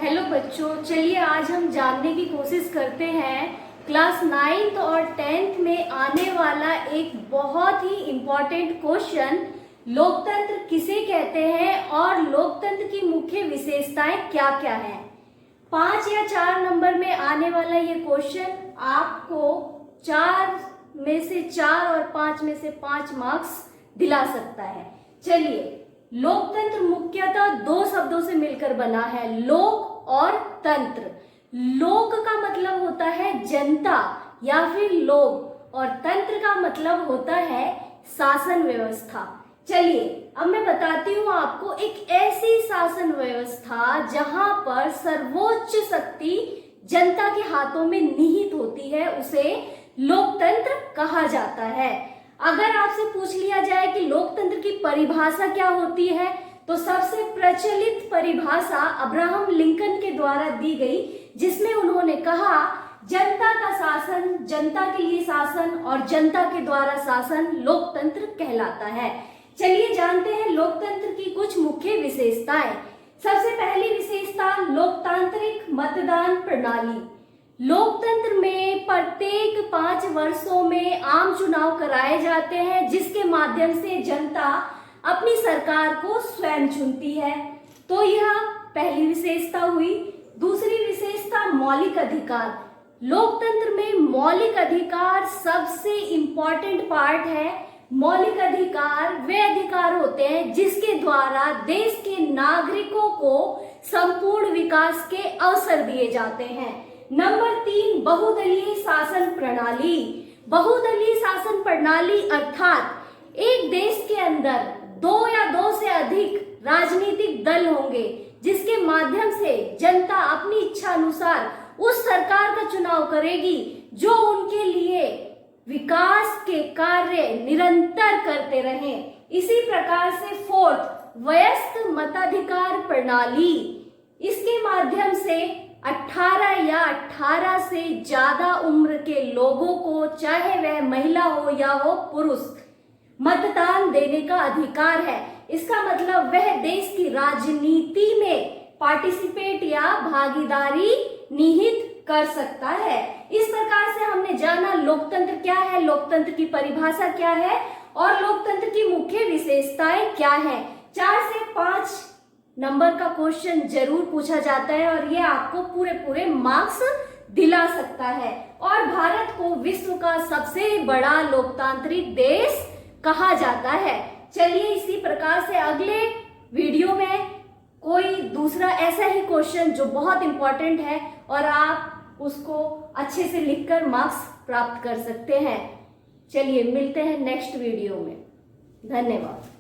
Hello बच्चों, चलिए आज हम जानने की कोशिश करते हैं क्लास 9th और 10th में आने वाला एक बहुत ही इम्पोर्टेंट क्वेश्चन, लोकतंत्र किसे कहते हैं और लोकतंत्र की मुख्य विशेषताएं क्या क्या हैं। 5 या 4 नंबर में आने वाला ये क्वेश्चन आपको 4 में से 4 और 5 में से 5 मार्क्स दिला सकता है। चलिए, लोकतंत्र मुख्यतः 2 शब्दों से मिलकर बना है, लोक और तंत्र। लोक का मतलब होता है जनता या फिर लोग, और तंत्र का मतलब होता है शासन व्यवस्था। चलिए अब मैं बताती हूँ आपको एक ऐसी शासन व्यवस्था जहां पर सर्वोच्च शक्ति जनता के हाथों में निहित होती है, उसे लोकतंत्र कहा जाता है। अगर आपसे पूछ लिया जाए कि लोकतंत्र की परिभाषा क्या होती है, तो सबसे प्रचलित परिभाषा अब्राहम लिंकन के द्वारा दी गई, जिसमें उन्होंने कहा जनता का शासन, जनता के लिए शासन और जनता के द्वारा शासन लोकतंत्र कहलाता है। चलिए जानते हैं लोकतंत्र की कुछ मुख्य विशेषताएं। सबसे पहली विशेषता, लोकतांत्रिक मतदान प्रणाली। लोकतंत्र में प्रत्येक 5 वर्षों में आम चुनाव कराए जाते हैं, जिसके माध्यम से जनता अपनी सरकार को स्वयं चुनती है। तो यह पहली विशेषता हुई। दूसरी विशेषता, मौलिक अधिकार। लोकतंत्र में मौलिक अधिकार सबसे इंपॉर्टेंट पार्ट है। मौलिक अधिकार वे अधिकार होते हैं जिसके द्वारा देश के नागरिकों को संपूर्ण विकास के अवसर दिए जाते हैं। नंबर 3, बहुदलीय शासन प्रणाली। बहुदलीय शासन प्रणाली अर्थात एक देश के अंदर 2 या 2 से अधिक राजनीतिक दल होंगे, जिसके माध्यम से जनता अपनी इच्छा अनुसार उस सरकार का चुनाव करेगी जो उनके लिए विकास के कार्य निरंतर करते रहें। इसी प्रकार से 4th, वयस्क मताधिकार प्रणाली। इसके माध्यम से 18 या 18 से ज्यादा उम्र के लोगों को, चाहे वह महिला हो या हो पुरुष, मतदान देने का अधिकार है। इसका मतलब वह देश की राजनीति में पार्टिसिपेट या भागीदारी निहित कर सकता है। इस प्रकार से हमने जाना लोकतंत्र क्या है, लोकतंत्र की परिभाषा क्या है और लोकतंत्र की मुख्य विशेषताएं क्या है। 4 से 5 नंबर का क्वेश्चन जरूर पूछा जाता है और ये आपको पूरे मार्क्स दिला सकता है, और भारत को विश्व का सबसे बड़ा लोकतांत्रिक देश कहा जाता है। चलिए इसी प्रकार से अगले वीडियो में कोई दूसरा ऐसा ही क्वेश्चन जो बहुत इंपॉर्टेंट है और आप उसको अच्छे से लिखकर मार्क्स प्राप्त कर सकते हैं। चलिए मिलते हैं नेक्स्ट वीडियो में। धन्यवाद।